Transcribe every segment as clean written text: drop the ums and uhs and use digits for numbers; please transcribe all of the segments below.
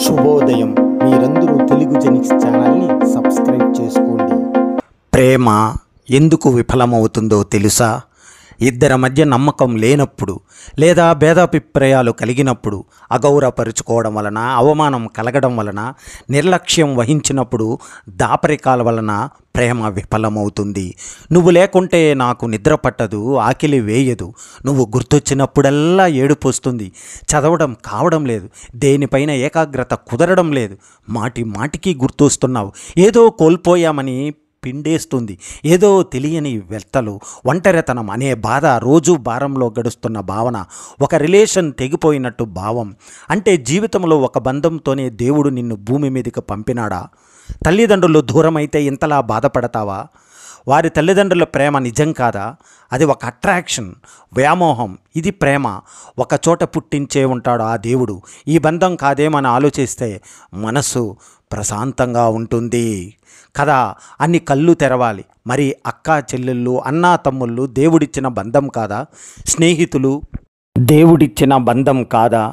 శుభోదయం. మీరందరూ తెలుగు జెనిక్స్ ఛానల్ని సబ్స్క్రైబ్ చేసుకోండి. ప్రేమ ఎందుకు విఫలమవుతుందో తెలుసా? ఇద్దరి మధ్య నమ్మకం లేనప్పుడు, లేదా భేదాభిప్రాయాలు కలిగినప్పుడు, అగౌరవపరుచుకోవడం వలన, అవమానం కలగడం వలన, నిర్లక్ష్యం వహించినప్పుడు, దాపరికాల వలన ప్రేమ విఫలమవుతుంది. నువ్వు లేకుంటే నాకు నిద్ర పట్టదు, ఆకలి వేయదు, నువ్వు గుర్తొచ్చినప్పుడల్లా ఏడుపు వస్తుంది, చదవడం కావడం లేదు, దేనిపైన ఏకాగ్రత కుదరడం లేదు, మాటి మాటికి గుర్తొస్తున్నావు, ఏదో కోల్పోయామని పిండేస్తుంది, ఏదో తెలియని వ్యర్థలు, ఒంటరితనం అనే బాధ, రోజు భారంలో గడుస్తున్న భావన, ఒక రిలేషన్ తెగిపోయినట్టు భావం. అంటే జీవితంలో ఒక బంధంతోనే దేవుడు నిన్ను భూమి మీదకి పంపినాడా? తల్లిదండ్రులు దూరమైతే ఇంతలా బాధపడతావా? వారి తల్లిదండ్రుల ప్రేమ నిజం కాదా? అది ఒక అట్రాక్షన్, వ్యామోహం. ఇది ప్రేమ. ఒక చోట పుట్టించే ఉంటాడు ఆ దేవుడు. ఈ బంధం కాదేమని ఆలోచిస్తే మనసు ప్రశాంతంగా ఉంటుంది కదా. అన్ని కళ్ళు తెరవాలి. మరి అక్క చెల్లెళ్ళు, అన్నా తమ్ముళ్ళు దేవుడిచ్చిన బంధం కాదా? స్నేహితులు దేవుడిచ్చిన బంధం కాదా?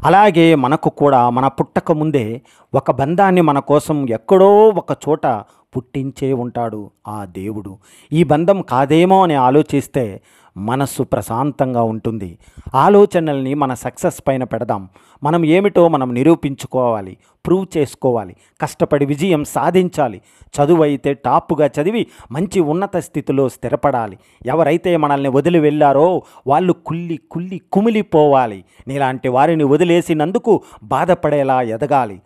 అలాగే మనకు కూడా మన పుట్టక ముందే ఒక బంధాన్ని మన కోసం ఎక్కడో ఒక చోట పుట్టించే ఉంటాడు ఆ దేవుడు. ఈ బంధం కాదేమో అని ఆలోచిస్తే మనస్సు ప్రశాంతంగా ఉంటుంది. ఆలోచనల్ని మన సక్సెస్ పైన పెడదాం. మనం ఏమిటో మనం నిరూపించుకోవాలి, ప్రూవ్ చేసుకోవాలి, కష్టపడి విజయం సాధించాలి. చదువు అయితే టాప్గా చదివి మంచి ఉన్నత స్థితిలో స్థిరపడాలి. ఎవరైతే మనల్ని వదిలి వెళ్ళారో వాళ్ళు కుమిలిపోవాలి. నీలాంటి వారిని వదిలేసినందుకు బాధపడేలా ఎదగాలి.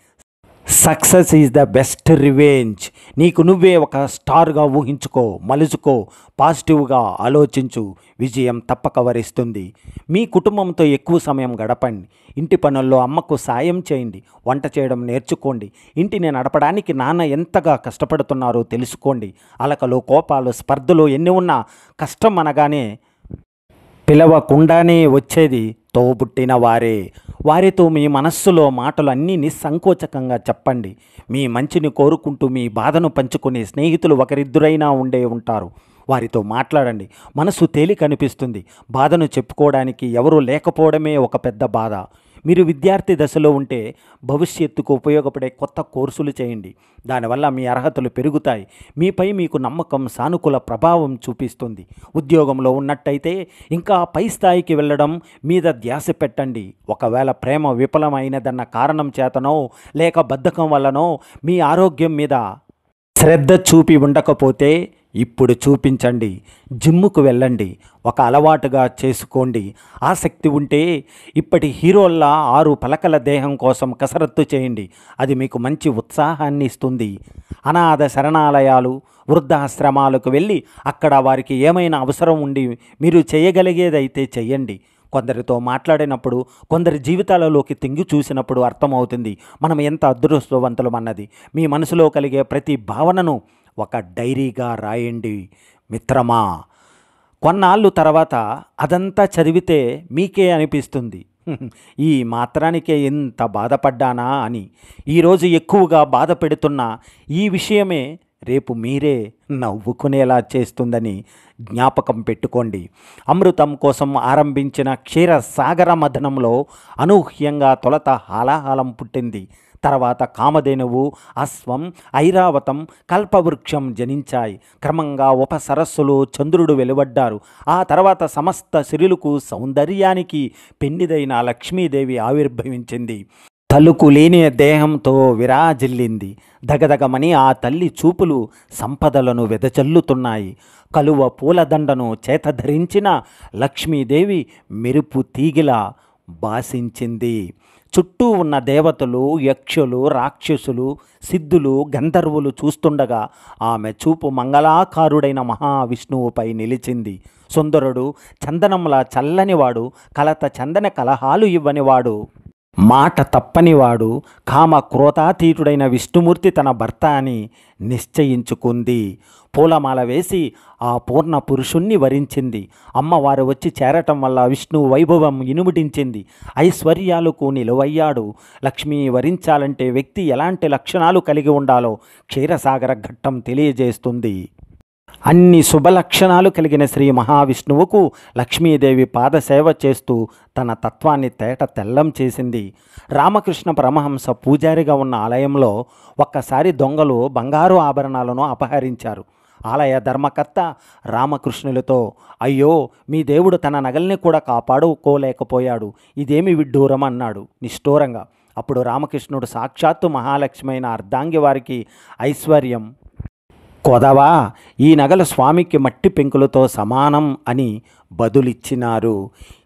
Success is the best revenge. నీకు నువ్వే ఒక స్టార్గా ఊహించుకో, మలుచుకో, పాజిటివ్గా ఆలోచించు. విజయం తప్పక వరిస్తుంది. మీ కుటుంబంతో ఎక్కువ సమయం గడపండి. ఇంటి పనుల్లో అమ్మకు సాయం చేయండి. వంట చేయడం నేర్చుకోండి. ఇంటిని నడపడానికి నాన్న ఎంతగా కష్టపడుతున్నారో తెలుసుకోండి. అలకలు, కోపాలు, స్పర్ధలు ఎన్ని ఉన్నా కష్టం అనగానే పిలవకుండానే వచ్చేది తోబుట్టిన వారే. వారితో మీ మనస్సులో మాటలు అన్నీ నిస్సంకోచకంగా చెప్పండి. మీ మంచిని కోరుకుంటూ మీ బాధను పంచుకునే స్నేహితులు ఒకరిద్దరైనా ఉంటారు. వారితో మాట్లాడండి. మనసు తేలిక అనిపిస్తుంది. బాధను చెప్పుకోవడానికి ఎవరూ లేకపోవడమే ఒక పెద్ద బాధ. మీరు విద్యార్థి దశలో ఉంటే భవిష్యత్తుకు ఉపయోగపడే కొత్త కోర్సులు చేయండి. దానివల్ల మీ అర్హతలు పెరుగుతాయి. మీపై మీకు నమ్మకం, సానుకూల ప్రభావం చూపిస్తుంది. ఉద్యోగంలో ఉన్నట్టయితే ఇంకా పై స్థాయికి వెళ్ళడం మీద ధ్యాస పెట్టండి. ఒకవేళ ప్రేమ విఫలమైనదన్న కారణం చేతనో లేక బద్ధకం వల్లనో మీ ఆరోగ్యం మీద శ్రద్ధ చూపి ఉండకపోతే ఇప్పుడు చూపించండి. జిమ్ముకు వెళ్ళండి. ఒక అలవాటుగా చేసుకోండి. ఆసక్తి ఉంటే ఇప్పటి హీరోల్లా 6 పలకల దేహం కోసం కసరత్తు చేయండి. అది మీకు మంచి ఉత్సాహాన్ని ఇస్తుంది. అనాథ శరణాలయాలు, వృద్ధాశ్రమాలకు వెళ్ళి అక్కడ వారికి ఏమైనా అవసరం ఉండి మీరు చేయగలిగేదైతే చెయ్యండి. కొందరితో మాట్లాడినప్పుడు, కొందరి జీవితాలలోకి తింగి చూసినప్పుడు అర్థమవుతుంది మనం ఎంత అదృష్టవంతులం అన్నది. మీ మనసులో కలిగే ప్రతి భావనను ఒక డైరీగా రాయండి మిత్రమా. కొన్నాళ్ళు తర్వాత అదంతా చదివితే మీకే అనిపిస్తుంది, ఈ మాత్రానికే ఎంత బాధపడ్డానా అని. ఈరోజు ఎక్కువగా బాధ పెడుతున్న ఈ విషయమే రేపు మీరే నవ్వుకునేలా చేస్తుందని జ్ఞాపకం పెట్టుకోండి. అమృతం కోసం ఆరంభించిన క్షీరసాగర మథనంలో అనూహ్యంగా తొలత హాలాహలం పుట్టింది. తర్వాత కామధేనువు, అశ్వం, ఐరావతం, కల్పవృక్షం జనించాయి. క్రమంగా ఉపసరస్సులో చంద్రుడు వెలువడ్డారు. ఆ తర్వాత సమస్త సిరులకు, సౌందర్యానికి పెన్నిదైన లక్ష్మీదేవి ఆవిర్భవించింది. తలుకు లేని దేహంతో విరాజిల్లింది. దగదగమని ఆ తల్లి చూపులు సంపదలను వెదజల్లుతున్నాయి. కలువ పూలదండను చేత ధరించిన లక్ష్మీదేవి మెరుపు తీగిలా భాసించింది. చుట్టూ ఉన్న దేవతలు, యక్షులు, రాక్షసులు, సిద్ధులు, గంధర్వులు చూస్తుండగా ఆమె చూపు మంగళాకారుడైన మహావిష్ణువుపై నిలిచింది. సుందరుడు, చందనంలా చల్లనివాడు, కలత చందన కలహాలు ఇవ్వనివాడు, మాట తప్పనివాడు, కామ క్రోధాతీతుడైన విష్ణుమూర్తి తన భర్త అని నిశ్చయించుకుంది. పూలమాల వేసి ఆ పూర్ణ పురుషుణ్ణి వరించింది. అమ్మవారు వచ్చి చేరటం వల్ల విష్ణు వైభవం ఇనుముడించింది. ఐశ్వర్యాలకు నిలువయ్యాడు. లక్ష్మి వరించాలంటే వ్యక్తి ఎలాంటి లక్షణాలు కలిగి ఉండాలో క్షీరసాగర ఘట్టం తెలియజేస్తుంది. అన్ని శుభలక్షణాలు కలిగిన శ్రీ మహావిష్ణువుకు లక్ష్మీదేవి పాదసేవ చేస్తూ తన తత్వాన్ని తేట తెల్లం చేసింది. రామకృష్ణ పరమహంస పూజారిగా ఉన్న ఆలయంలో ఒక్కసారి దొంగలు బంగారు ఆభరణాలను అపహరించారు. ఆలయ ధర్మకర్త రామకృష్ణులతో, అయ్యో, మీ దేవుడు తన నగల్ని కూడా కాపాడుకోలేకపోయాడు, ఇదేమి విడ్డూరం అన్నాడు నిష్ఠూరంగా. అప్పుడు రామకృష్ణుడు సాక్షాత్తు మహాలక్ష్మి అయిన అర్ధాంగి వారికి ఐశ్వర్యం, కొదవా, ఈ నగలు స్వామికి మట్టి పెంకులతో సమానం అని బదులిచ్చినారు.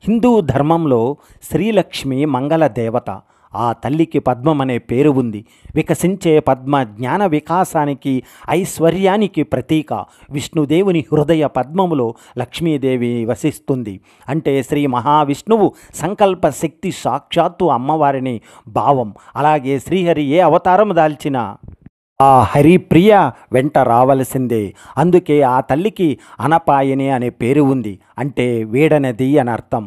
హిందూ ధర్మంలో శ్రీలక్ష్మి మంగళ దేవత. ఆ తల్లికి పద్మం అనే పేరు ఉంది. వికసించే పద్మ జ్ఞాన వికాసానికి, ఐశ్వర్యానికి ప్రతీక. విష్ణుదేవుని హృదయ పద్మములో లక్ష్మీదేవి వసిస్తుంది. అంటే శ్రీ మహావిష్ణువు సంకల్ప శక్తి, సాక్షాత్తు అమ్మవారిని భావం. అలాగే శ్రీహరి ఏ అవతారం దాల్చినా ఆ హరిప్రియ వెంట రావలసిందే. అందుకే ఆ తల్లికి అనపాయని అనే పేరు ఉంది. అంటే వీడనది అని అర్థం.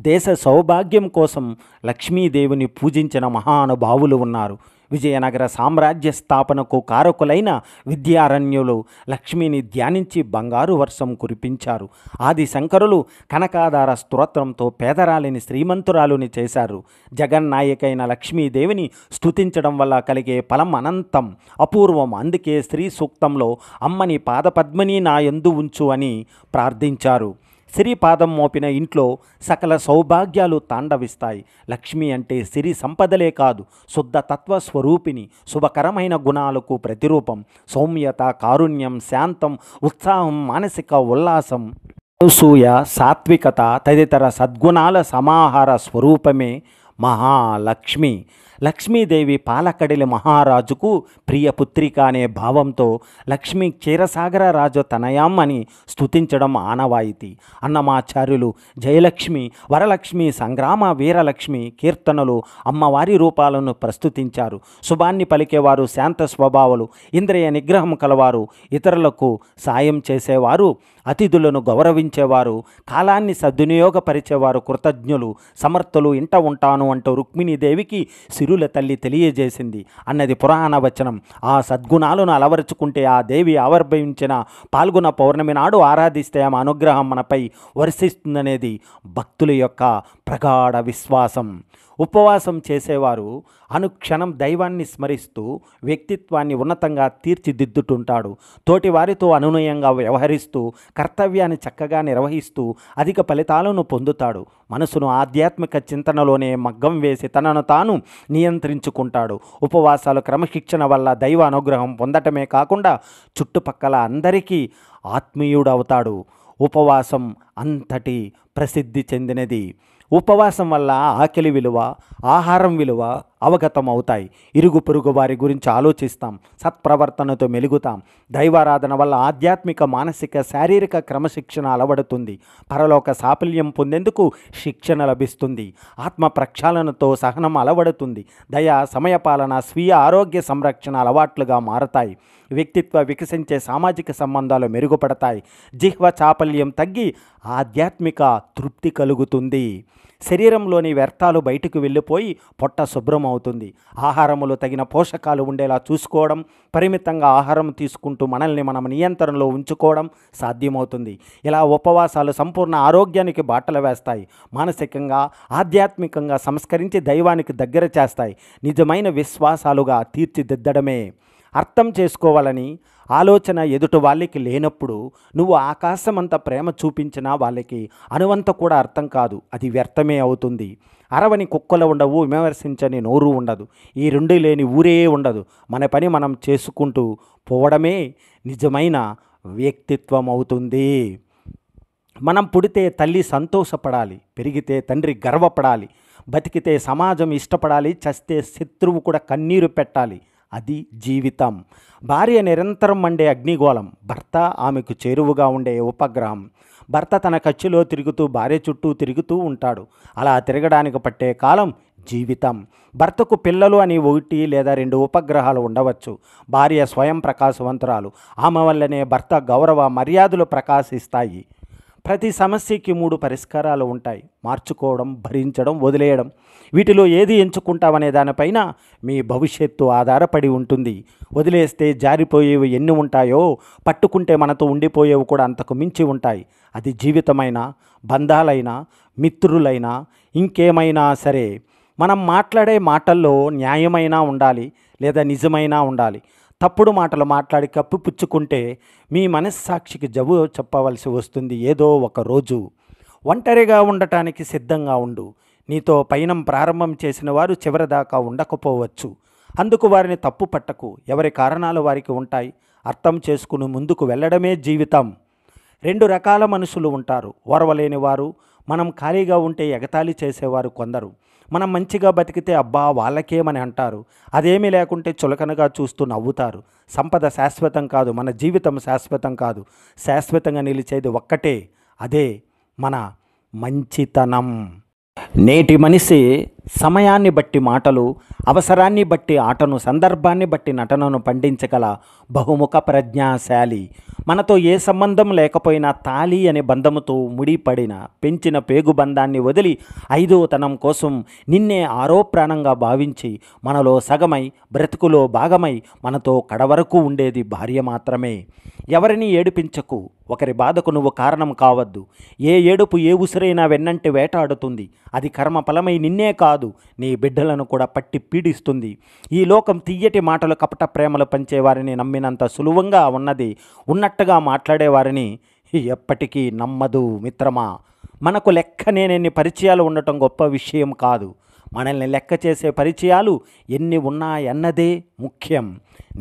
దేశ సౌభాగ్యం కోసం లక్ష్మీదేవిని పూజించిన మహానుభావులు ఉన్నారు. విజయనగర సామ్రాజ్య స్థాపనకు కారకులైన విద్యారణ్యులు లక్ష్మిని ధ్యానించి బంగారు వర్షం కురిపించారు. ఆది శంకరులు కనకాధార స్తోత్రంతో పేదరాలిని శ్రీమంతురాలుని చేశారు. జగన్నాయకైన లక్ష్మీదేవిని స్తుతించడం వల్ల కలిగే ఫలం అనంతం, అపూర్వం. అందుకే శ్రీ సూక్తంలో అమ్మని పాదపద్మని నా యందు ఉంచు అని ప్రార్థించారు. సిరిపాదం మోపిన ఇంట్లో సకల సౌభాగ్యాలు తాండవిస్తాయి. లక్ష్మి అంటే సిరి సంపదలే కాదు, శుద్ధ తత్వ స్వరూపిణి, శుభకరమైన గుణాలకు ప్రతిరూపం. సౌమ్యత, కారుణ్యం, శాంతం, ఉత్సాహం, మానసిక ఉల్లాసం, అనసూయ, సాత్వికత తదితర సద్గుణాల సమాహార స్వరూపమే మహాలక్ష్మి. లక్ష్మీదేవి పాలకడిలి మహారాజుకు ప్రియపుత్రిక అనే భావంతో లక్ష్మీ క్షీరసాగర రాజు తనయాం అని స్తుతించడం ఆనవాయితీ. అన్నమాచార్యులు జయలక్ష్మి, వరలక్ష్మి, సంగ్రామ వీరలక్ష్మి కీర్తనలు అమ్మవారి రూపాలను ప్రస్తుతించారు. శుభాన్ని పలికేవారు, శాంత స్వభావాలు, ఇంద్రియ నిగ్రహం కలవారు, ఇతరులకు సాయం చేసేవారు, అతిథులను గౌరవించేవారు, కాలాన్ని సద్వినియోగపరిచేవారు, కృతజ్ఞులు, సమర్థులు, ఇంట ఉంటాను అంటూ రుక్మిణీదేవికి సిరుల తల్లి తెలియజేసింది అన్నది పురాణ వచనం. ఆ సద్గుణాలను అలవరుచుకుంటే ఆ దేవి ఆవిర్భవించిన పాల్గొన పౌర్ణమి నాడు ఆరాధిస్తే ఆమె అనుగ్రహం మనపై వర్షిస్తుందనేది భక్తుల యొక్క ప్రగాఢ విశ్వాసం. ఉపవాసం చేసేవారు అనుక్షణం దైవాన్ని స్మరిస్తూ వ్యక్తిత్వాన్ని ఉన్నతంగా తీర్చిదిద్దుతుంటాడు. తోటివారితో అనునయంగా వ్యవహరిస్తూ కర్తవ్యాన్ని చక్కగా నిర్వహిస్తూ అధిక ఫలితాలను పొందుతాడు. మనసును ఆధ్యాత్మిక చింతనలోనే మగ్గం వేసి తనను తాను నియంత్రించుకుంటాడు. ఉపవాసాలు క్రమశిక్షణ వల్ల దైవ అనుగ్రహం పొందటమే కాకుండా చుట్టుపక్కల అందరికీ ఆత్మీయుడవుతాడు. ఉపవాసం అంతటి ప్రసిద్ధి చెందినది. ఉపవాసం వల్ల ఆకలి విలువ, ఆహారం విలువ అవగతం అవుతాయి. ఇరుగు పొరుగు వారి గురించి ఆలోచిస్తాం, సత్ప్రవర్తనతో మెలుగుతాం. దైవారాధన వల్ల ఆధ్యాత్మిక, మానసిక, శారీరక క్రమశిక్షణ అలవడుతుంది. పరలోక సాఫల్యం పొందేందుకు శిక్షణ లభిస్తుంది. ఆత్మ ప్రక్షాళనతో సహనం అలవడుతుంది. దయ, సమయపాలన, స్వీయ ఆరోగ్య సంరక్షణ అలవాట్లుగా మారతాయి. వ్యక్తిత్వ వికసించే, సామాజిక సంబంధాలు మెరుగుపడతాయి. జిహ్వ చాపల్యం తగ్గి ఆధ్యాత్మిక తృప్తి కలుగుతుంది. శరీరంలోని వ్యర్థాలు బయటకు వెళ్ళిపోయి పొట్ట శుభ్రం అవుతుంది. ఆహారములో తగిన పోషకాలు ఉండేలా చూసుకోవడం, పరిమితంగా ఆహారం తీసుకుంటూ మనల్ని మనం నియంత్రణలో ఉంచుకోవడం సాధ్యమవుతుంది. ఇలా ఉపవాసాలు సంపూర్ణ ఆరోగ్యానికి బాటలు వేస్తాయి. మానసికంగా, ఆధ్యాత్మికంగా సంస్కరించి దైవానికి దగ్గర చేస్తాయి. నిజమైన విశ్వాసాలుగా తీర్చిదిద్దడమే. అర్థం చేసుకోవాలని ఆలోచన ఎదుటి వాళ్ళకి లేనప్పుడు నువ్వు ఆకాశమంత ప్రేమ చూపించినా వాళ్ళకి అనువంత కూడా అర్థం కాదు, అది వ్యర్థమే అవుతుంది. అరవని కుక్కలు ఉండవు, విమర్శించని నోరు ఉండదు, ఈ రెండు లేని ఊరే ఉండదు. మన పని మనం చేసుకుంటూ పోవడమే నిజమైన వ్యక్తిత్వం అవుతుంది. మనం పుడితే తల్లి సంతోషపడాలి, పెరిగితే తండ్రి గర్వపడాలి, బతికితే సమాజం ఇష్టపడాలి, చస్తే శత్రువు కూడా కన్నీరు పెట్టాలి. అది జీవితం. భార్య నిరంతరం మండే అగ్నిగోళం, భర్త ఆమెకు చేరువుగా ఉండే ఉపగ్రహం. భర్త తన కచ్చిలో తిరుగుతూ భార్య చుట్టూ తిరుగుతూ ఉంటాడు. అలా తిరగడానికి పట్టే కాలం జీవితం. భర్తకు పిల్లలు అని 1 లేదా 2 ఉపగ్రహాలు ఉండవచ్చు. భార్య స్వయం ప్రకాశవంతురాలు, ఆమె వల్లనే భర్త గౌరవ మర్యాదలు ప్రకాశిస్తాయి. ప్రతి సమస్యకి 3 పరిష్కారాలు ఉంటాయి: మార్చుకోవడం, భరించడం, వదిలేయడం. వీటిలో ఏది ఎంచుకుంటావనే దానిపైన మీ భవిష్యత్తు ఆధారపడి ఉంటుంది. వదిలేస్తే జారిపోయేవి ఎన్ని ఉంటాయో, పట్టుకుంటే మనతో ఉండిపోయేవి కూడా అంతకు మించి ఉంటాయి. అది జీవితమైనా, బంధాలైనా, మిత్రులైనా, ఇంకేమైనా సరే. మనం మాట్లాడే మాటల్లో న్యాయమైనా ఉండాలి, లేదా నిజమైనా ఉండాలి. తప్పుడు మాటలు మాట్లాడి కప్పిపుచ్చుకుంటే మీ మనస్సాక్షికి జవాబు చెప్పవలసి వస్తుంది ఏదో ఒక రోజు. ఒంటరిగా ఉండటానికి సిద్ధంగా ఉండు. నీతో పయనం ప్రారంభం చేసిన వారు చివరిదాకా ఉండకపోవచ్చు. అందుకు వారిని తప్పు పట్టకు. ఎవరి కారణాలు వారికి ఉంటాయి. అర్థం చేసుకుని ముందుకు వెళ్ళడమే జీవితం. 2 రకాల మనుషులు ఉంటారు. ఓర్వలేని వారు, మనం ఖాళీగా ఉంటే ఎగతాళి చేసేవారు కొందరు. మనం మంచిగా బతికితే అబ్బా వాళ్ళకేమని అంటారు. అదేమీ లేకుంటే చులకనగా చూస్తూ నవ్వుతారు. సంపద శాశ్వతం కాదు, మన జీవితం శాశ్వతం కాదు. శాశ్వతంగా నిలిచేది ఒక్కటే, అదే మన మంచితనం. నేటి మనిషి సమయాన్ని బట్టి మాటలు, అవసరాన్ని బట్టి ఆటను, సందర్భాన్ని బట్టి నటనను పండించగల బహుముఖ ప్రజ్ఞాశాలి. మనతో ఏ సంబంధం లేకపోయినా తాళి అనే బంధముతో ముడిపడిన పెంచిన పేగు బంధాన్ని వదిలి 5వ తనం కోసం నిన్నే ఆరో ప్రాణంగా భావించి మనలో సగమై బ్రతుకులో భాగమై మనతో కడవరకు ఉండేది భార్య మాత్రమే. ఎవరిని ఏడిపించకు. ఒకరి బాధకు నువ్వు కారణం కావద్దు. ఏ ఏడుపు ఏ ఉసిరైనా వెన్నంటి వేటాడుతుంది. అది కర్మ ఫలమై నిన్నే కాదు, నీ బిడ్డలను కూడా పట్టి పీడిస్తుంది. ఈ లోకం తియ్యటి మాటలు, కపట ప్రేమలు పంచేవారిని నమ్మినంత సులువంగా ఉన్నట్టుగా మాట్లాడేవారిని ఎప్పటికీ నమ్మదు మిత్రమా. మనకు లెక్కనేనెన్ని పరిచయాలు ఉండటం గొప్ప విషయం కాదు. మనల్ని లెక్క చేసే పరిచయాలు ఎన్ని ఉన్నాయన్నదే ముఖ్యం.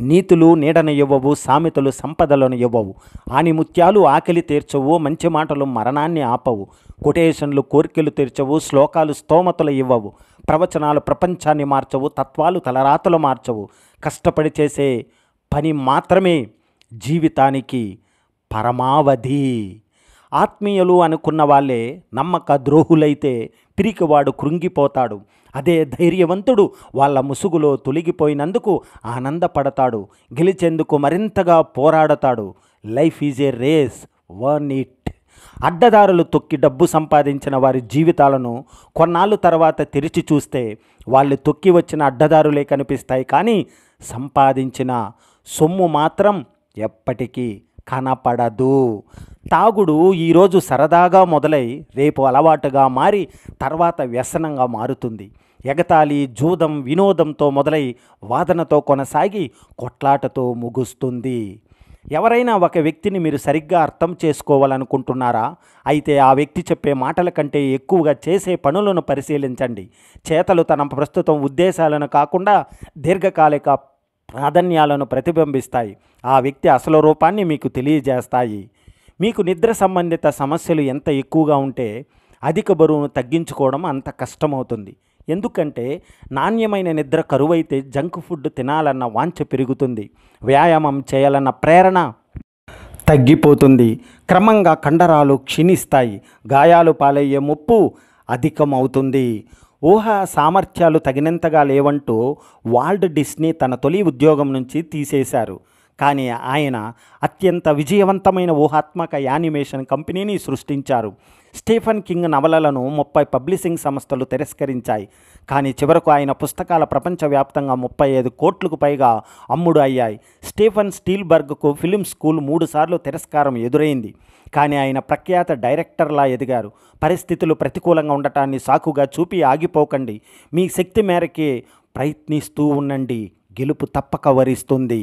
నీతులు నీడను ఇవ్వవు, సామెతలు సంపదలను ఇవ్వవు, ఆనిముత్యాలు ఆకలి తీర్చవు, మంచి మాటలు మరణాన్ని ఆపవు, కొటేషన్లు కోరికలు తీర్చవు, శ్లోకాలు స్తోమతలు ఇవ్వవు, ప్రవచనాలు ప్రపంచాన్ని మార్చవు, తత్వాలు తలరాతలు మార్చవు. కష్టపడి చేసే పని మాత్రమే జీవితానికి పరమావధి. ఆత్మీయులు అనుకున్న వాళ్ళే నమ్మక ద్రోహులైతే పిరికివాడు కృంగిపోతాడు. అదే ధైర్యవంతుడు వాళ్ళ ముసుగులో తొలగిపోయినందుకు ఆనందపడతాడు. గెలిచేందుకు మరింతగా పోరాడతాడు. Life is a race, win it. అడ్డదారులు తొక్కి డబ్బు సంపాదించిన వారి జీవితాలను కొన్నాళ్ళు తర్వాత తెరిచి చూస్తే వాళ్ళు తొక్కి వచ్చిన అడ్డదారులే కనిపిస్తాయి, కానీ సంపాదించిన సొమ్ము మాత్రం ఎప్పటికీ కనపడదు. తాగుడు ఈరోజు సరదాగా మొదలై రేపు అలవాటుగా మారి తర్వాత వ్యసనంగా మారుతుంది. ఎగతాళి, జూదం, వినోదంతో మొదలై వాదనతో కొనసాగి కొట్లాటతో ముగుస్తుంది. ఎవరైనా ఒక వ్యక్తిని మీరు సరిగ్గా అర్థం చేసుకోవాలనుకుంటున్నారా? అయితే ఆ వ్యక్తి చెప్పే మాటల కంటే ఎక్కువగా చేసే పనులను పరిశీలించండి. చేతలు తన ప్రస్తుతం ఉద్దేశాలను కాకుండా దీర్ఘకాలిక ప్రాధాన్యాలను ప్రతిబింబిస్తాయి. ఆ వ్యక్తి అసలు రూపాన్ని మీకు తెలియజేస్తాయి. మీకు నిద్ర సంబంధిత సమస్యలు ఎంత ఎక్కువగా ఉంటే అధిక బరువును తగ్గించుకోవడం అంత కష్టమవుతుంది. ఎందుకంటే నాణ్యమైన నిద్ర కరువైతే జంక్ ఫుడ్ తినాలన్న వాంఛ పెరుగుతుంది. వ్యాయామం చేయాలన్న ప్రేరణ తగ్గిపోతుంది. క్రమంగా కండరాలు క్షీణిస్తాయి. గాయాలు పాలయ్యే ముప్పు అధికమవుతుంది. ఊహా సామర్థ్యాలు తగినంతగా లేవంటూ వాల్ట్ డిస్నీ తన తొలి ఉద్యోగం నుంచి తీసేశారు. కానీ ఆయన అత్యంత విజయవంతమైన ఊహాత్మక యానిమేషన్ కంపెనీని సృష్టించారు. స్టీఫెన్ కింగ్ నవలలను 30 పబ్లిషింగ్ సంస్థలు తిరస్కరించాయి. కానీ చివరకు ఆయన పుస్తకాల ప్రపంచవ్యాప్తంగా 35 కోట్లకు పైగా అమ్ముడు అయ్యాయి. స్టీఫెన్ స్పీల్బర్గ్కు ఫిలిం స్కూల్ 3 సార్లు తిరస్కారం ఎదురైంది. కానీ ఆయన ప్రఖ్యాత డైరెక్టర్లా ఎదిగారు. పరిస్థితులు ప్రతికూలంగా ఉండటాన్ని సాకుగా చూపి ఆగిపోకండి. మీ శక్తి మేరకే ప్రయత్నిస్తూ ఉండండి. గెలుపు తప్పక వరిస్తుంది.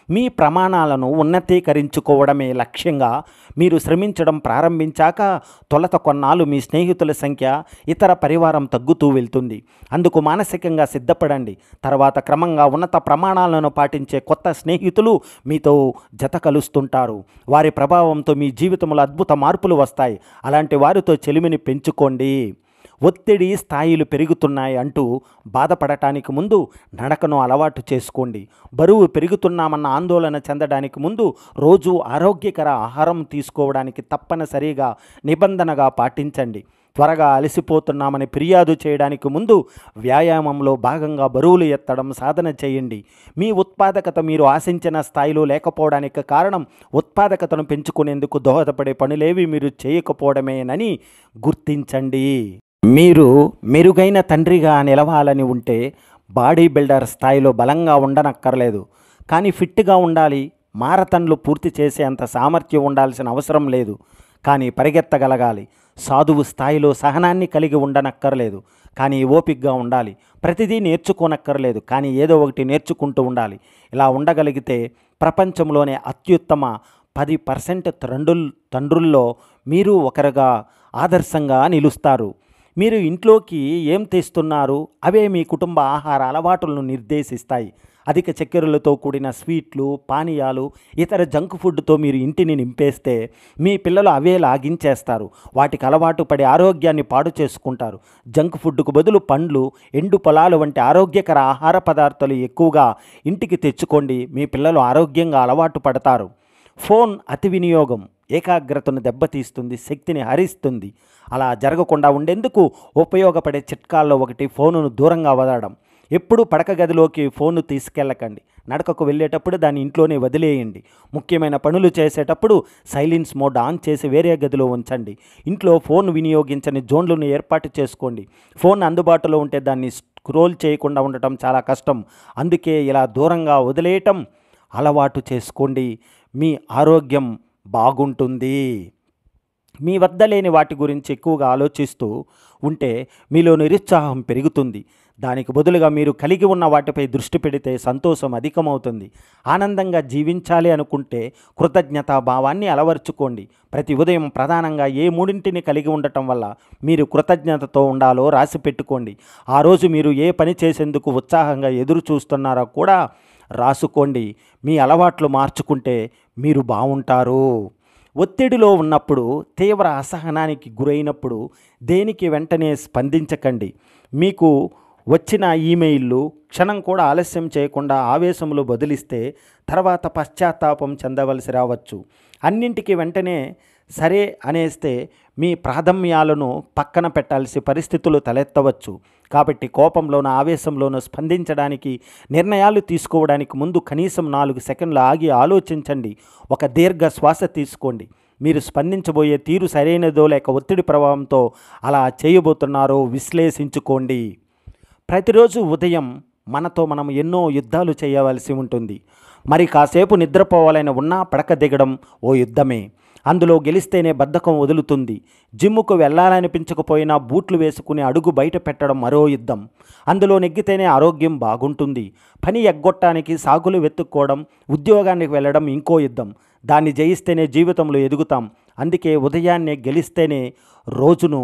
మీ ప్రమాణాలను ఉన్నతీకరించుకోవడమే లక్ష్యంగా మీరు శ్రమించడం ప్రారంభించాక తొలత కొన్నాళ్ళు మీ స్నేహితుల సంఖ్య, ఇతర పరివారం తగ్గుతూ వెళ్తుంది. అందుకు మానసికంగా సిద్ధపడండి. తర్వాత క్రమంగా ఉన్నత ప్రమాణాలను పాటించే కొత్త స్నేహితులు మీతో జత కలుస్తుంటారు. వారి ప్రభావంతో మీ జీవితంలో అద్భుత మార్పులు వస్తాయి. అలాంటి వారితో చెలిమిని పెంచుకోండి. ఒత్తిడి స్థాయిలు పెరుగుతున్నాయి అంటూ బాధపడటానికి ముందు నడకను అలవాటు చేసుకోండి. బరువు పెరుగుతున్నామన్న ఆందోళన చెందడానికి ముందు రోజు ఆరోగ్యకర ఆహారం తీసుకోవడానికి తప్పనిసరిగా నిబంధనగా పాటించండి. త్వరగా అలసిపోతున్నామని ఫిర్యాదు చేయడానికి ముందు వ్యాయామంలో భాగంగా బరువులు ఎత్తడం సాధన చేయండి. మీ ఉత్పాదకత మీరు ఆశించిన స్థాయిలో లేకపోవడానికి కారణం ఉత్పాదకతను పెంచుకునేందుకు దోహదపడే పనులేవి మీరు చేయకపోవడమేనని గుర్తించండి. మీరు మెరుగైన తండ్రిగా నిలవాలని ఉంటే బాడీ బిల్డర్ స్థాయిలో బలంగా ఉండనక్కర్లేదు, కానీ ఫిట్గా ఉండాలి. మారథాన్లు పూర్తి చేసేంత సామర్థ్యం ఉండాల్సిన అవసరం లేదు, కానీ పరిగెత్తగలగాలి. సాధువు స్థాయిలో సహనాన్ని కలిగి ఉండనక్కర్లేదు, కానీ ఓపికగా ఉండాలి. ప్రతిదీ నేర్చుకోనక్కర్లేదు, కానీ ఏదో ఒకటి నేర్చుకుంటూ ఉండాలి. ఇలా ఉండగలిగితే ప్రపంచంలోనే అత్యుత్తమ 10% తండ్రుల్లో మీరు ఒకరుగా ఆదర్శంగా నిలుస్తారు. మీరు ఇంట్లోకి ఏం తెస్తున్నారు, అవే మీ కుటుంబ ఆహార అలవాటులను నిర్దేశిస్తాయి. అధిక చక్కెరలతో కూడిన స్వీట్లు, పానీయాలు, ఇతర జంక్ ఫుడ్తో మీరు ఇంటిని నింపేస్తే మీ పిల్లలు అవే లాగించేస్తారు. వాటికి అలవాటు పడి ఆరోగ్యాన్ని పాడు చేసుకుంటారు. జంక్ ఫుడ్కు బదులు పండ్లు, ఎండు పొలాలు వంటి ఆరోగ్యకర ఆహార పదార్థాలు ఎక్కువగా ఇంటికి తెచ్చుకోండి. మీ పిల్లలు ఆరోగ్యంగా అలవాటు పడతారు. ఫోన్ అతి వినియోగం ఏకాగ్రతను దెబ్బతీస్తుంది, శక్తిని హరిస్తుంది. అలా జరగకుండా ఉండేందుకు ఉపయోగపడే చిట్కాల్లో ఒకటి ఫోనును దూరంగా వదలడం. ఎప్పుడు పడక గదిలోకి ఫోను తీసుకెళ్ళకండి. నడకకు వెళ్ళేటప్పుడు దాన్ని ఇంట్లోనే వదిలేయండి. ముఖ్యమైన పనులు చేసేటప్పుడు సైలెన్స్ మోడ్ ఆన్ చేసి వేరే గదిలో ఉంచండి. ఇంట్లో ఫోన్ వినియోగించని జోన్లను ఏర్పాటు చేసుకోండి. ఫోన్ అందుబాటులో ఉంటే దాన్ని స్క్రోల్ చేయకుండా ఉండటం చాలా కష్టం. అందుకే ఇలా దూరంగా వదిలేయటం అలవాటు చేసుకోండి. మీ ఆరోగ్యం బాగుంటుంది. మీ వద్ద లేని వాటి గురించి ఎక్కువగా ఆలోచిస్తూ ఉంటే మీలో నిరుత్సాహం పెరుగుతుంది. దానికి బదులుగా మీరు కలిగి ఉన్న వాటిపై దృష్టి పెడితే సంతోషం అధికమవుతుంది. ఆనందంగా జీవించాలి అనుకుంటే కృతజ్ఞతా భావాన్ని అలవర్చుకోండి. ప్రతి ఉదయం ప్రధానంగా ఏ మూడింటిని కలిగి ఉండటం వల్ల మీరు కృతజ్ఞతతో ఉండాలో రాసి పెట్టుకోండి. ఆ రోజు మీరు ఏ పని చేసేందుకు ఉత్సాహంగా ఎదురు చూస్తున్నారో కూడా రాసుకోండి. మీ అలవాట్లు మార్చుకుంటే మీరు బాగుంటారు. ఒత్తిడిలో ఉన్నప్పుడు, తీవ్ర అసహనానికి గురైనప్పుడు దేనికి వెంటనే స్పందించకండి. మీకు వచ్చిన ఈమెయిల్లు క్షణం కూడా ఆలస్యం చేయకుండా ఆవేశంలో బదిలిస్తే తర్వాత పశ్చాత్తాపం చెందవలసి రావచ్చు. అన్నింటికి వెంటనే సరే అనేస్తే మీ ప్రాధాన్యాలను పక్కన పెట్టాల్సి పరిస్థితులు తలెత్తవచ్చు. కాబట్టి కోపంలోనూ ఆవేశంలోనూ స్పందించడానికి, నిర్ణయాలు తీసుకోవడానికి ముందు కనీసం 4 సెకండ్లు ఆగి ఆలోచించండి. ఒక దీర్ఘ శ్వాస తీసుకోండి. మీరు స్పందించబోయే తీరు సరైనదో లేక ఒత్తిడి ప్రభావంతో అలా చేయబోతున్నారో విశ్లేషించుకోండి. ప్రతిరోజు ఉదయం మనతో మనం ఎన్నో యుద్ధాలు చేయవలసి ఉంటుంది. మరి కాసేపు నిద్రపోవాలని ఉన్నా పడక దిగడం ఓ యుద్ధమే. అందులో గెలిస్తేనే బద్ధకం వదులుతుంది. జిమ్ముకు వెళ్ళాలనిపించకపోయినా బూట్లు వేసుకుని అడుగు బయట పెట్టడం మరో యుద్ధం. అందులో నెగ్గితేనే ఆరోగ్యం బాగుంటుంది. పని ఎగ్గొట్టడానికి సాకులు వెతుక్కోవడం, ఉద్యోగానికి వెళ్ళడం ఇంకో యుద్ధం. దాన్ని జయిస్తేనే జీవితంలో ఎదుగుతాం. అందుకే ఉదయాన్నే గెలిస్తేనే రోజును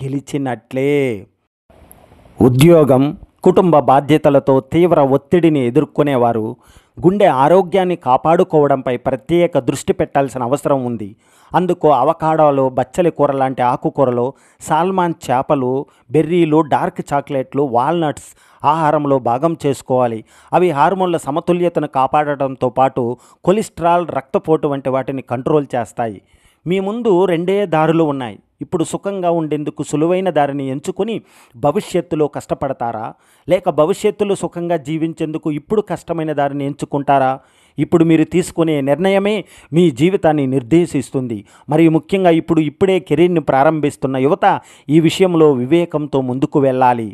గెలిచినట్లే. ఉద్యోగం, కుటుంబ బాధ్యతలతో తీవ్ర ఒత్తిడిని ఎదుర్కొనేవారు గుండె ఆరోగ్యాన్ని కాపాడుకోవడంపై ప్రత్యేక దృష్టి పెట్టాల్సిన అవసరం ఉంది. అందుకు అవకాడోలు, బచ్చలి కూర లాంటి ఆకుకూరలు, సాల్మాన్ చేపలు, బెర్రీలు, డార్క్ చాక్లెట్లు, వాల్నట్స్ ఆహారంలో భాగం చేసుకోవాలి. అవి హార్మోన్ల సమతుల్యతను కాపాడటంతో పాటు కొలెస్ట్రాల్, రక్తపోటు వంటి వాటిని కంట్రోల్ చేస్తాయి. మీ ముందు 2 దారులు ఉన్నాయి. ఇప్పుడు సుఖంగా ఉండేందుకు సులువైన దారిని ఎంచుకొని భవిష్యత్తులో కష్టపడతారా, లేక భవిష్యత్తులో సుఖంగా జీవించేందుకు ఇప్పుడు కష్టమైన దారిని ఎంచుకుంటారా? ఇప్పుడు మీరు తీసుకునే నిర్ణయమే మీ జీవితాన్ని నిర్దేశిస్తుంది. మరియు ముఖ్యంగా ఇప్పుడే కెరీర్ని ప్రారంభిస్తున్న యువత ఈ విషయంలో వివేకంతో ముందుకు వెళ్ళాలి.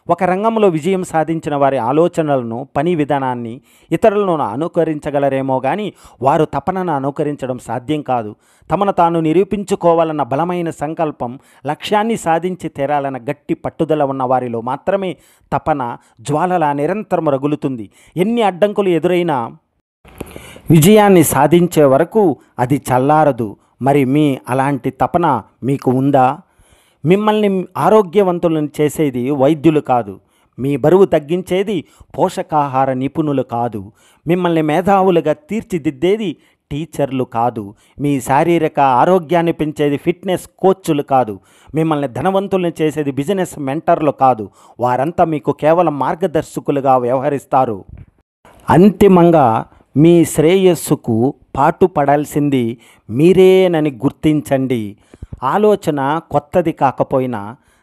ఒక రంగంలో విజయం సాధించిన వారి ఆలోచనలను, పని విధానాన్ని ఇతరులను అనుకరించగలరేమో కానీ వారు తపనను అనుకరించడం సాధ్యం కాదు. తమను తాను నిరూపించుకోవాలన్న బలమైన సంకల్పం, లక్ష్యాన్ని సాధించి తీరాలన్న గట్టి పట్టుదల ఉన్న వారిలో మాత్రమే తపన జ్వాలలా నిరంతరం రగులుతుంది. ఎన్ని అడ్డంకులు ఎదురైనా విజయాన్ని సాధించే వరకు అది చల్లారదు. మరి అలాంటి తపన మీకు ఉందా? మిమ్మల్ని ఆరోగ్యవంతులను చేసేది వైద్యులు కాదు. మీ బరువు తగ్గించేది పోషకాహార నిపుణులు కాదు. మిమ్మల్ని మేధావులుగా తీర్చిదిద్దేది టీచర్లు కాదు. మీ శారీరక ఆరోగ్యాన్ని పెంచేది ఫిట్నెస్ కోచ్లు కాదు. మిమ్మల్ని ధనవంతులను చేసేది బిజినెస్ మెంటర్లు కాదు. వారంతా మీకు కేవలం మార్గదర్శకులుగా వ్యవహరిస్తారు. అంతిమంగా మీ శ్రేయస్సుకు పాటుపడాల్సింది మీరేనని గుర్తించండి. ఆలోచన కొత్తది కాకపోయినా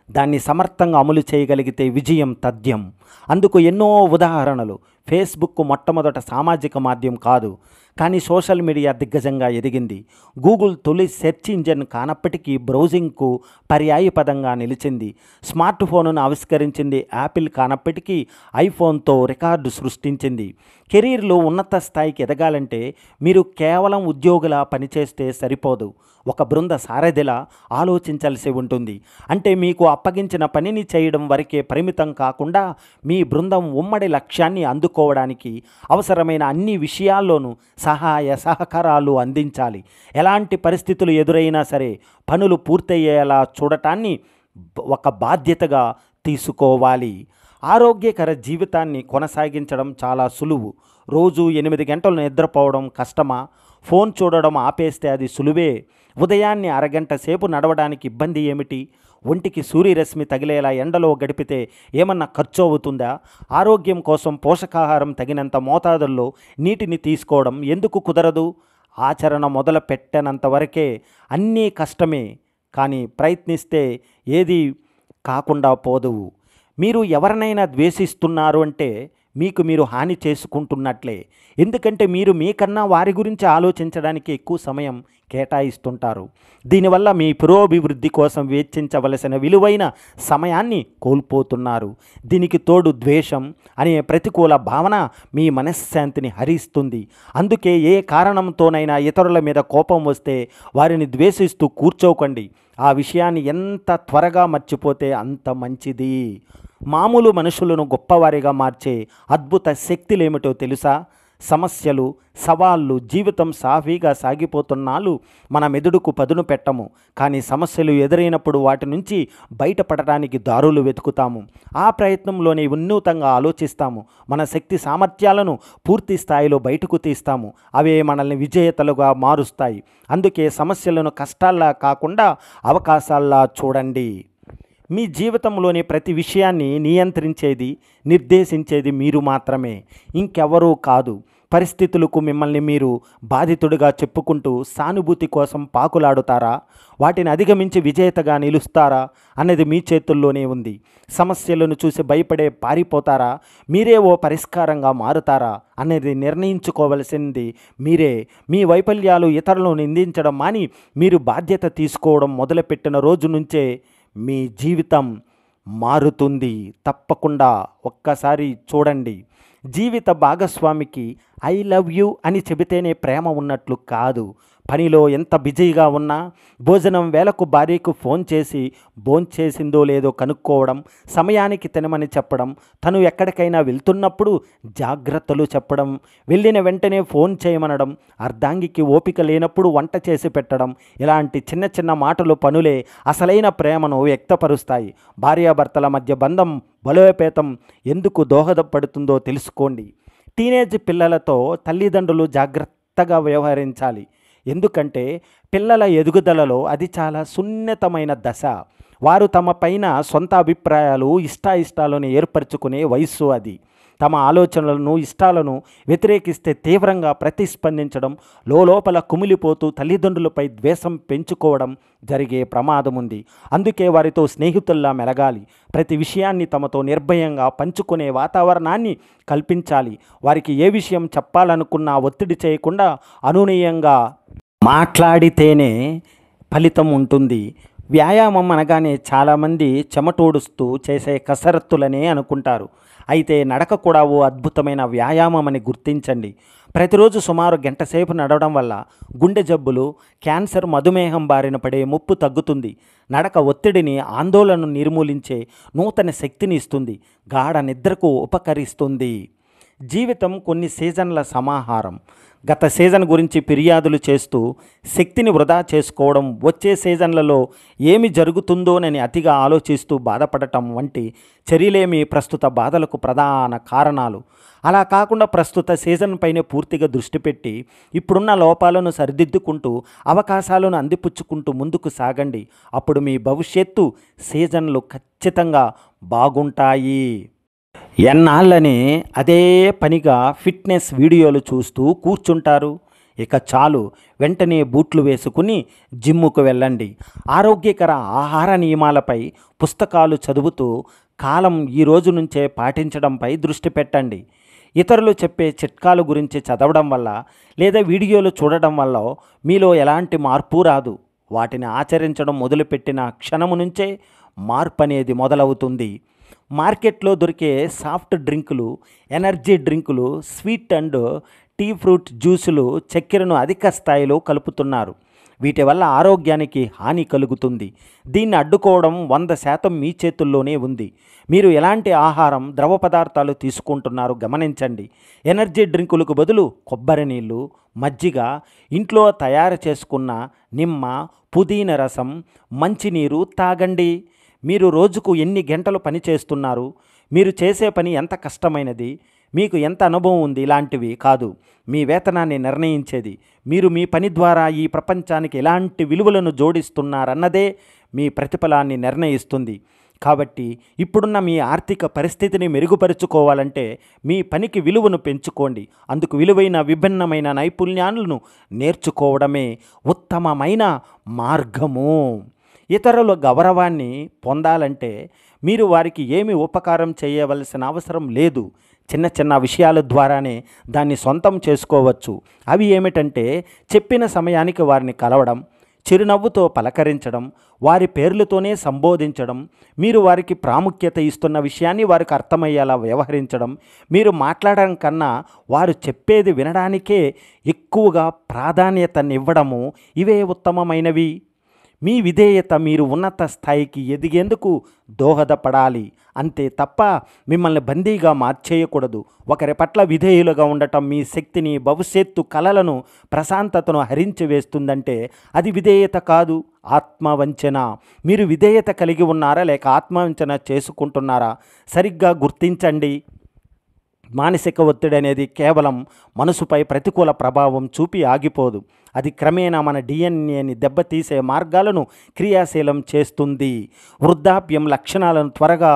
దాన్ని సమర్థంగా అమలు చేయగలిగితే విజయం తథ్యం. అందుకు ఎన్నో ఉదాహరణలు. ఫేస్బుక్ మొట్టమొదట సామాజిక మాధ్యమం కాదు, కానీ సోషల్ మీడియా దిగ్గజంగా ఎదిగింది. గూగుల్ తొలి సెర్చ్ ఇంజిన్ కానప్పటికీ బ్రౌజింగ్కు పర్యాయపదంగా నిలిచింది. స్మార్ట్ ఫోన్ను ఆవిష్కరించింది యాపిల్ కానప్పటికీ ఐఫోన్తో రికార్డు సృష్టించింది. కెరీర్లో ఉన్నత స్థాయికి ఎదగాలంటే మీరు కేవలం ఉద్యోగులా పనిచేస్తే సరిపోదు, ఒక బృంద సారథిలా ఆలోచించాల్సి ఉంటుంది. అంటే మీకు అప్పగించిన పనిని చేయడం వరకే పరిమితం కాకుండా మీ బృందం ఉమ్మడి లక్ష్యాన్ని అందుకోవడానికి అవసరమైన అన్ని విషయాల్లోనూ సహాయ సహకారాలు అందించాలి. ఎలాంటి పరిస్థితులు ఎదురైనా సరే పనులు పూర్తయ్యేలా చూడటాన్ని ఒక బాధ్యతగా తీసుకోవాలి. ఆరోగ్యకర జీవితాన్ని కొనసాగించడం చాలా సులువు. రోజు 8 గంటలు నిద్రపోవడం కష్టమా? ఫోన్ చూడడం ఆపేస్తే అది సులువే. ఉదయాన్నే అరగంట సేపు నడవడానికి ఇబ్బంది ఏమిటి? ఒంటికి సూర్యరశ్మి తగిలేలా ఎండలో గడిపితే ఏమన్నా ఖర్చు అవుతుందా? ఆరోగ్యం కోసం పోషకాహారం తగినంత మోతాదుల్లో నీటిని తీసుకోవడం ఎందుకు కుదరదు? ఆచరణ మొదలు పెట్టనంత వరకే అన్నీ కష్టమే, కానీ ప్రయత్నిస్తే ఏది కాకుండా పోదు. మీరు ఎవరినైనా ద్వేషిస్తున్నారు అంటే మీకు మీరు హాని చేసుకుంటున్నట్లే. ఎందుకంటే మీరు మీకన్నా వారి గురించి ఆలోచించడానికి ఎక్కువ సమయం కేటాయిస్తుంటారు. దీనివల్ల మీ పురోభివృద్ధి కోసం వెచ్చించవలసిన విలువైన సమయాన్ని కోల్పోతున్నారు. దీనికి తోడు ద్వేషం అనే ప్రతికూల భావన మీ మనశ్శాంతిని హరిస్తుంది. అందుకే ఏ కారణంతోనైనా ఇతరుల మీద కోపం వస్తే వారిని ద్వేషిస్తూ కూర్చోకండి. ఆ విషయాన్ని ఎంత త్వరగా మర్చిపోతే అంత మంచిది. మామూలు మనుషులను గొప్పవారిగా మార్చే అద్భుత శక్తులేమిటో తెలుసా? సమస్యలు, సవాళ్ళు, జీవితం సాఫీగా సాగిపోతున్నాళ్ళు మన మెదడుకు పదును పెట్టము, కానీ సమస్యలు ఎదురైనప్పుడు వాటి నుంచి బయటపడటానికి దారులు వెతుకుతాము. ఆ ప్రయత్నంలోనే వినూతంగా ఆలోచిస్తాము. మన శక్తి సామర్థ్యాలను పూర్తి స్థాయిలో బయటకు తీస్తాము. అవే మనల్ని విజేతలుగా మారుస్తాయి. అందుకే సమస్యలను కష్టాల్లా కాకుండా అవకాశాల్లా చూడండి. మీ జీవితంలోని ప్రతి విషయాన్ని నియంత్రించేది, నిర్దేశించేది మీరు మాత్రమే, ఇంకెవరూ కాదు. పరిస్థితులకు మిమ్మల్ని మీరు బాధితుడిగా చెప్పుకుంటూ సానుభూతి కోసం పాకులాడుతారా? వాటిని అధిగమించి విజేతగా నిలుస్తారా అన్నది మీ చేతుల్లోనే ఉంది. సమస్యలను చూసి భయపడే పారిపోతారా? మీరే ఓ పరిష్కారంగా మారుతారా అనేది నిర్ణయించుకోవలసింది మీరే. మీ వైఫల్యాలు ఇతరులను నిందించడం మాని మీరు బాధ్యత తీసుకోవడం మొదలుపెట్టిన రోజు నుంచే మీ జీవితం మారుతుంది. తప్పకుండా ఒక్కసారి చూడండి. జీవిత భాగస్వామికి ఐ లవ్ యూ అని చెబితేనే ప్రేమ ఉన్నట్లు కాదు. పనిలో ఎంత బిజీగా ఉన్నా భోజనం వేళకు భార్యకు ఫోన్ చేసి భోంచేసిందో లేదో కనుక్కోవడం, సమయానికి తినమని చెప్పడం, తను ఎక్కడికైనా వెళ్తున్నప్పుడు జాగ్రత్తలు చెప్పడం, వెళ్ళిన వెంటనే ఫోన్ చేయమనడం, అర్ధాంగికి ఓపిక లేనప్పుడు వంట చేసి పెట్టడం, ఇలాంటి చిన్న చిన్న మాటలు పనులే అసలైన ప్రేమను వ్యక్తపరుస్తాయి. భార్యాభర్తల మధ్య బంధం బలోపేతం ఎందుకు దోహదపడుతుందో తెలుసుకోండి. టీనేజ్ పిల్లలతో తల్లిదండ్రులు జాగ్రత్తగా వ్యవహరించాలి. ఎందుకంటే పిల్లల ఎదుగుదలలో అది చాలా సున్నితమైన దశ. వారు తమ పైన సొంత అభిప్రాయాలు, ఇష్టాలను ఏర్పరచుకునే వయస్సు అది. తమ ఆలోచనలను, ఇష్టాలను వ్యతిరేకిస్తే తీవ్రంగా ప్రతిస్పందించడం, లోపల కుమిలిపోతూ తల్లిదండ్రులపై ద్వేషం పెంచుకోవడం జరిగే ప్రమాదం ఉంది. అందుకే వారితో స్నేహితుల్లా మెలగాలి. ప్రతి విషయాన్ని తమతో నిర్భయంగా పంచుకునే వాతావరణాన్ని కల్పించాలి. వారికి ఏ విషయం చెప్పాలనుకున్నా ఒత్తిడి చేయకుండా అనునయంగా మాట్లాడితేనే ఫలితం ఉంటుంది. వ్యాయామం అనగానే చాలామంది చెమటోడుస్తూ చేసే కసరత్తులనే అనుకుంటారు. అయితే నడక కూడా ఓ అద్భుతమైన వ్యాయామం అని గుర్తించండి. ప్రతిరోజు సుమారు గంట సేపు నడవడం వల్ల గుండె జబ్బులు, క్యాన్సర్, మధుమేహం బారిన పడే ముప్పు తగ్గుతుంది. నడక ఒత్తిడిని, ఆందోళనను నిర్మూలించే నూతన శక్తిని ఇస్తుంది. గాఢ నిద్రకు ఉపకరిస్తుంది. జీవితం కొన్ని సీజన్ల సమాహారం. గత సీజన్ గురించి ఫిర్యాదులు చేస్తూ శక్తిని వృధా చేసుకోవడం, వచ్చే సీజన్లలో ఏమి జరుగుతుందోనని అతిగా ఆలోచిస్తూ బాధపడటం వంటి చర్యలే మీ ప్రస్తుత బాధలకు ప్రధాన కారణాలు. అలా కాకుండా ప్రస్తుత సీజన్ పైనే పూర్తిగా దృష్టి పెట్టి ఇప్పుడున్న లోపాలను సరిదిద్దుకుంటూ అవకాశాలను అందిపుచ్చుకుంటూ ముందుకు సాగండి. అప్పుడు మీ భవిష్యత్తు సీజన్లు ఖచ్చితంగా బాగుంటాయి. ఎన్నాళ్ళని అదే పనిగా ఫిట్నెస్ వీడియోలు చూస్తూ కూర్చుంటారు? ఇక చాలు, వెంటనే బూట్లు వేసుకుని జిమ్ముకు వెళ్ళండి. ఆరోగ్యకర ఆహార నియమాలపై పుస్తకాలు చదువుతూ కాలం ఈ రోజు నుంచే పాటించడంపై దృష్టి పెట్టండి. ఇతరులు చెప్పే చిట్కాల గురించి చదవడం వల్ల లేదా వీడియోలు చూడడం వల్ల మీలో ఎలాంటి మార్పు రాదు. వాటిని ఆచరించడం మొదలుపెట్టిన క్షణము నుంచే మార్పు అనేది మొదలవుతుంది. మార్కెట్లో దొరికే సాఫ్ట్ డ్రింకులు, ఎనర్జీ డ్రింకులు, స్వీట్ అండ్ టీ ఫ్రూట్ జ్యూసులు చక్కెరను అధిక స్థాయిలో కలుపుతున్నారు. వీటి వల్ల ఆరోగ్యానికి హాని కలుగుతుంది. దీన్ని అడ్డుకోవడం 100% మీ చేతుల్లోనే ఉంది. మీరు ఎలాంటి ఆహారం, ద్రవ పదార్థాలు తీసుకుంటున్నారో గమనించండి. ఎనర్జీ డ్రింకులకు బదులు కొబ్బరి నీళ్ళు, మజ్జిగ, ఇంట్లో తయారు చేసుకున్న నిమ్మ, పుదీనా రసం, మంచినీరు తాగండి. మీరు రోజుకు ఎన్ని గంటలు పని చేస్తున్నారు, మీరు చేసే పని ఎంత కష్టమైనది, మీకు ఎంత అనుభవం ఉంది ఇలాంటివి కాదు మీ వేతనాన్ని నిర్ణయించేది. మీరు మీ పని ద్వారా ఈ ప్రపంచానికి ఎలాంటి విలువలను జోడిస్తున్నారన్నదే మీ ప్రతిఫలాన్ని నిర్ణయిస్తుంది. కాబట్టి ఇప్పుడున్న మీ ఆర్థిక పరిస్థితిని మెరుగుపరుచుకోవాలంటే మీ పనికి విలువను పెంచుకోండి. అందుకు విలువైన విభిన్నమైన నైపుణ్యాలను నేర్చుకోవడమే ఉత్తమమైన మార్గము. ఇతరుల గౌరవాన్ని పొందాలంటే మీరు వారికి ఏమి ఉపకారం చేయవలసిన అవసరం లేదు. చిన్న చిన్న విషయాల ద్వారానే దాన్ని సొంతం చేసుకోవచ్చు. అవి ఏమిటంటే చెప్పిన సమయానికి వారిని కలవడం, చిరునవ్వుతో పలకరించడం, వారి పేర్లతోనే సంబోధించడం, మీరు వారికి ప్రాముఖ్యత ఇస్తున్న విషయాన్ని వారికి అర్థమయ్యేలా వ్యవహరించడం, మీరు మాట్లాడడం కన్నా వారు చెప్పేది వినడానికే ఎక్కువగా ప్రాధాన్యతనివ్వడము, ఇవే ఉత్తమమైనవి. మీ విధేయత మీరు ఉన్నత స్థాయికి ఎదిగేందుకు దోహదపడాలి అంతే తప్ప మిమ్మల్ని బందీగా మార్చేయకూడదు. ఒకరి పట్ల విధేయులుగా ఉండటం మీ శక్తిని, భవిష్యత్తు కలలను, ప్రశాంతతను హరించి వేస్తుందంటే అది విధేయత కాదు, ఆత్మవంచన. మీరు విధేయత కలిగి ఉన్నారా లేక ఆత్మవంచన చేసుకుంటున్నారా సరిగ్గా గుర్తించండి. మానసిక ఒత్తిడి అనేది కేవలం మనసుపై ప్రతికూల ప్రభావం చూపి ఆగిపోదు. అది క్రమేణా మన డిఎన్ఏని దెబ్బతీసే మార్గాలను క్రియాశీలం చేస్తుంది. వృద్ధాప్యం లక్షణాలను త్వరగా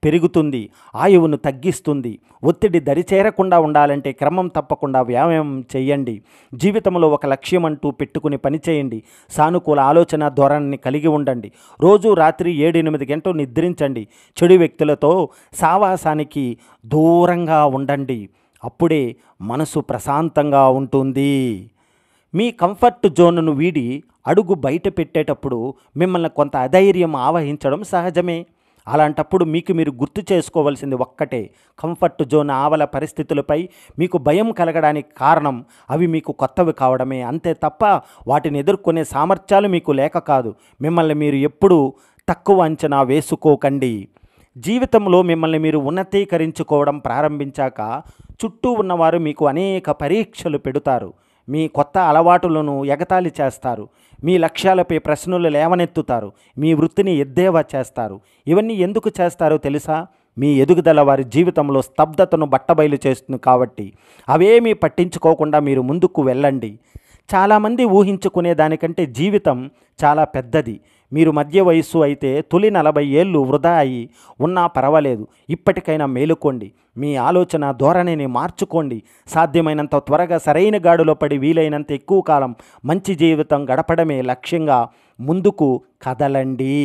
పెరుగుతుంది, ఆయువును తగ్గిస్తుంది. ఒత్తిడి దరిచేరకుండా ఉండాలంటే క్రమం తప్పకుండా వ్యాయామం చేయండి. జీవితంలో ఒక లక్ష్యం అంటూ పెట్టుకుని పనిచేయండి. సానుకూల ఆలోచన ధోరణిని కలిగి ఉండండి. రోజు రాత్రి 7-8 గంటలు నిద్రించండి. చెడు వ్యక్తులతో సావాసానికి దూరంగా ఉండండి. అప్పుడే మనసు ప్రశాంతంగా ఉంటుంది. మీ కంఫర్ట్ జోన్ను వీడి అడుగు బయట పెట్టేటప్పుడు మిమ్మల్ని కొంత అధైర్యం ఆవహించడం సహజమే. అలాంటప్పుడు మీకు మీరు గుర్తు చేసుకోవాల్సింది ఒక్కటే, కంఫర్ట్ జోన్ ఆవల పరిస్థితులపై మీకు భయం కలగడానికి కారణం అవి మీకు కొత్తవి కావడమే, అంతే తప్ప వాటిని ఎదుర్కొనే సామర్థ్యాలు మీకు లేక కాదు. మిమ్మల్ని మీరు ఎప్పుడూ తక్కువ అంచనా వేసుకోకండి. జీవితంలో మిమ్మల్ని మీరు ఉన్నతీకరించుకోవడం ప్రారంభించాక చుట్టూ ఉన్నవారు మీకు అనేక పరీక్షలు పెడతారు. మీ కొత్త అలవాటులను ఎగతాళి చేస్తారు. మీ లక్ష్యాలపై ప్రశ్నలు లేవనెత్తుతారు. మీ వృత్తిని ఎద్దేవా చేస్తారు. ఇవన్నీ ఎందుకు చేస్తారో తెలుసా? మీ ఎదుగుదల వారి జీవితంలో స్తబ్దతను బట్టబయలు చేస్తుంది కాబట్టి. అవేమీ పట్టించుకోకుండా మీరు ముందుకు వెళ్ళండి. చాలామంది ఊహించుకునే దానికంటే జీవితం చాలా పెద్దది. మీరు మధ్య వయస్సు అయితే తొలి 40 ఏళ్ళు వృధా అయి ఉన్నా పర్వాలేదు. ఇప్పటికైనా మేలుకోండి. మీ ఆలోచన ధోరణిని మార్చుకోండి. సాధ్యమైనంత త్వరగా సరైన గాడిలో పడి వీలైనంత ఎక్కువ కాలం మంచి జీవితం గడపడమే లక్ష్యంగా ముందుకు కదలండి.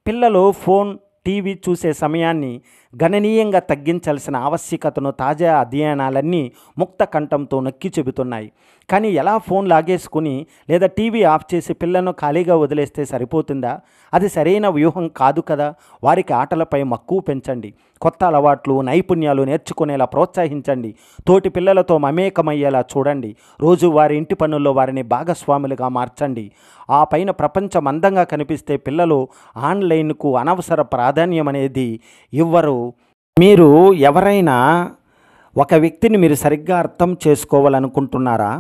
పిల్లలు ఫోన్, టీవీ చూసే సమయాన్ని గణనీయంగా తగ్గించాల్సిన ఆవశ్యకతను తాజా అధ్యయనాలన్నీ ముక్త కంఠంతో నొక్కి చెబుతున్నాయి. కానీ ఎలా ఫోన్ లాగేసుకుని లేదా టీవీ ఆఫ్ చేసి పిల్లలను ఖాళీగా వదిలేస్తే సరిపోతుందా? అది సరైన వ్యూహం కాదు కదా. వారికి ఆటలపై మక్కువ పెంచండి. కొత్త అలవాట్లు, నైపుణ్యాలు నేర్చుకునేలా ప్రోత్సహించండి. తోటి పిల్లలతో మమేకమయ్యేలా చూడండి. రోజు వారి ఇంటి పనుల్లో వారిని భాగస్వాములుగా మార్చండి. ఆ పైన ప్రపంచం అందంగా కనిపిస్తే పిల్లలు ఆన్లైన్కు అనవసర ప్రాధాన్యం అనేది ఇవ్వరు. మీరు ఎవరైనా ఒక వ్యక్తిని మీరు సరిగ్గా అర్థం చేసుకోవాలనుకుంటున్నారా?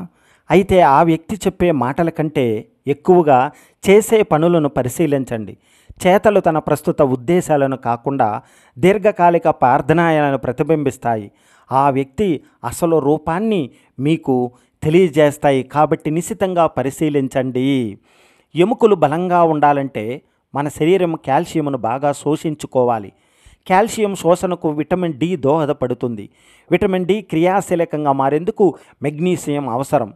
అయితే ఆ వ్యక్తి చెప్పే మాటల కంటే ఎక్కువగా చేసే పనులను పరిశీలించండి. చేతలు తన ప్రస్తుత ఉద్దేశాలను కాకుండా దీర్ఘకాలిక ప్రార్థనలను ప్రతిబింబిస్తాయి. ఆ వ్యక్తి అసలు రూపాన్ని మీకు తెలియజేస్తాయి. కాబట్టి నిశితంగా పరిశీలించండి. ఎముకలు బలంగా ఉండాలంటే మన శరీరం కాల్షియంను బాగా శోషించుకోవాలి. కాల్షియం శోషణకు విటమిన్ డి దోహదపడుతుంది. విటమిన్ డి క్రియాశీలకంగా మారేందుకు మెగ్నీషియం అవసరం.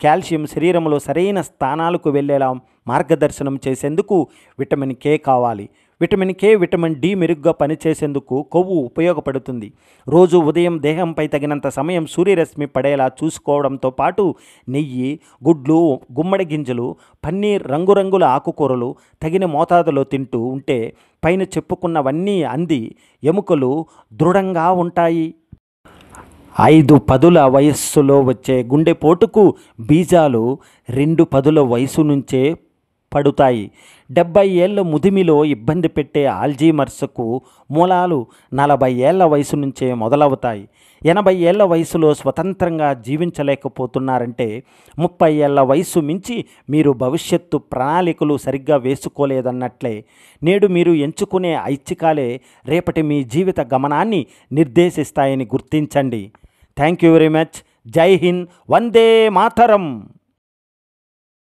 కాల్షియం శరీరంలో సరైన స్థానాలకు వెళ్ళేలా మార్గదర్శనం చేసేందుకు విటమిన్ కే కావాలి. విటమిన్ కే, విటమిన్ డి మెరుగ్గా పనిచేసేందుకు కొవ్వు ఉపయోగపడుతుంది. రోజు ఉదయం దేహంపై తగినంత సమయం సూర్యరశ్మి పడేలా చూసుకోవడంతో పాటు నెయ్యి, గుడ్లు, గుమ్మడి గింజలు, పన్నీర్, రంగురంగుల ఆకుకూరలు తగిన మోతాదులో తింటూ ఉంటే పైన చెప్పుకున్నవన్నీ అంది ఎముకలు దృఢంగా ఉంటాయి. 5 పదుల వయస్సులో వచ్చే గుండెపోటుకు బీజాలు 2 పదుల వయసు నుంచే పడుతాయి. 70 ఏళ్ల ముదిమిలో ఇబ్బంది పెట్టే ఆల్జీమర్స్కు మూలాలు 40 ఏళ్ల వయసు నుంచే మొదలవుతాయి. 80 ఏళ్ల వయసులో స్వతంత్రంగా జీవించలేకపోతున్నారంటే 30 ఏళ్ల వయసు మించి మీరు భవిష్యత్తు ప్రణాళికలు సరిగ్గా వేసుకోలేదన్నట్లే. నేడు మీరు ఎంచుకునే ఐచ్ఛికాలే రేపటి మీ జీవిత గమనాన్ని నిర్దేశిస్తాయని గుర్తించండి. Thank you very much. జై హింద్. వందే మాతరం.